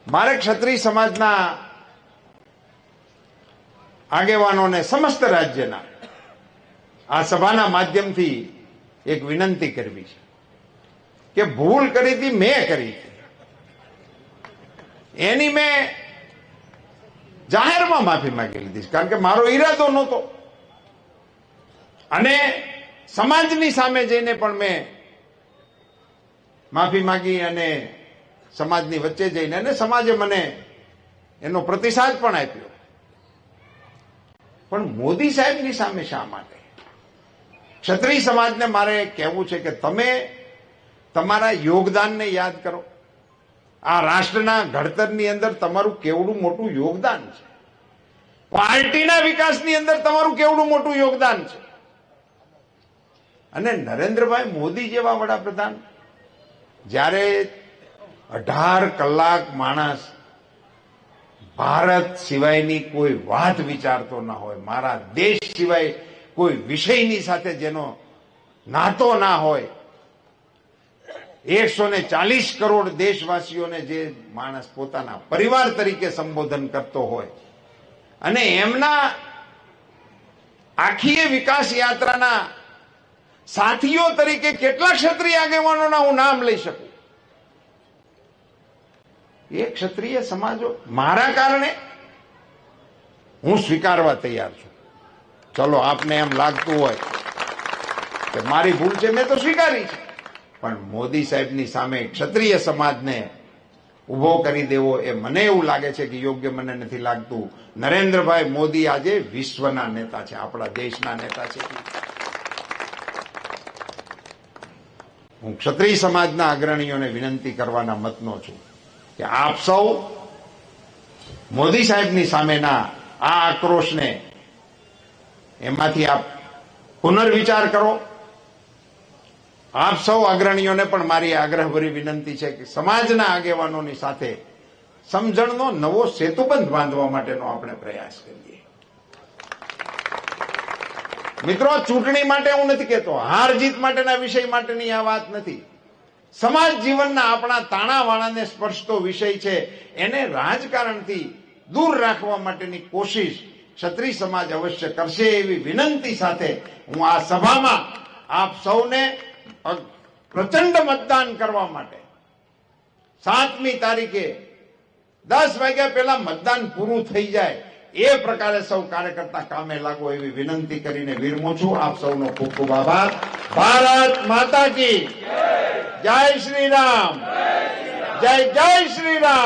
મારે ક્ષત્રિય સમાજના આગેવાનોને સમસ્ત રાજ્યના આ સભાના માધ્યમથી એક વિનંતી કરવી છે કે ભૂલ કરી હતી મેં કરી હતી, એની મેં જાહેરમાં માફી માંગી લીધી, કારણ કે મારો ઈરાદો નહોતો. અને સમાજની સામે જઈને પણ મેં માફી માંગી અને સમાજની વચ્ચે જઈને અને સમાજે મને એનો પ્રતિસાદ પણ આપ્યો. પણ મોદી સાહેબની સામે શા માટે? ક્ષત્રિય સમાજને મારે કહેવું છે કે તમે તમારા યોગદાનને યાદ કરો. આ રાષ્ટ્રના ઘડતરની અંદર તમારું કેવડું મોટું યોગદાન છે, પાર્ટીના વિકાસની અંદર તમારું કેવડું મોટું યોગદાન છે. અને નરેન્દ્રભાઈ મોદી જેવા વડાપ્રધાન જ્યારે 18 કલાક માણસ ભારત સિવાયની કોઈ વાત વિચારતો ના હોય, મારા દેશ સિવાય કોઈ વિષયની સાથે જેનો નાતો ના હોય, 140 કરોડ દેશવાસીઓને જે માણસ પોતાના પરિવાર તરીકે સંબોધન કરતો હોય અને એમના આખી વિકાસ યાત્રાના સાથીઓ તરીકે કેટલા ક્ષત્રિય આગેવાનોના હું નામ લઈ શકું. એ ક્ષત્રિય સમાજો મારા કારણે હું સ્વીકારવા તૈયાર છું. ચલો, આપને એમ લાગતું હોય કે મારી ભૂલ છે, મેં તો સ્વીકારી છે, પણ મોદી સાહેબની સામે ક્ષત્રિય સમાજને ઉભો કરી દેવો એ મને એવું લાગે છે કે યોગ્ય મને નથી લાગતું. નરેન્દ્રભાઈ મોદી આજે વિશ્વના નેતા છે, આપણા દેશના નેતા છે. હું ક્ષત્રિય સમાજના અગ્રણીઓને વિનંતી કરવાના મતનો છું કે આપ સૌ મોદી સાહેબની સામેના આ આક્રોશને એમાંથી આપ પુનર્વિચાર કરો. આપ સૌ અગ્રણીઓને પણ મારી આગ્રહભરી વિનંતી છે કે સમાજના આગેવાનોની સાથે સમજણનો નવો સેતુબંધ બાંધવા માટેનો આપણે પ્રયાસ કરીએ. મિત્રો, ચૂંટણી માટે હું નથી કહેતો, હાર જીત માટેના વિષય માટેની આ વાત નથી. સમાજ જીવનના આપણા તાણાવાણાને સ્પર્શતો વિષય છે, એને રાજકારણથી દૂર રાખવા માટેની કોશિશ ક્ષત્રિય સમાજ અવશ્ય કરશે એવી વિનંતી સાથે હું આ સભામાં આપ સૌને પ્રચંડ મતદાન કરવા માટે 7મી તારીખે 10 વાગ્યા પહેલા મતદાન પૂરું થઈ જાય એ પ્રકારે સૌ કાર્યકર્તા કામે લાગો એવી વિનંતી કરીને વિરમું છું. આપ સૌનો ખૂબ ખૂબ આભાર. ભારત માતા કી જય શ્રી રામ, જય જય શ્રી રામ.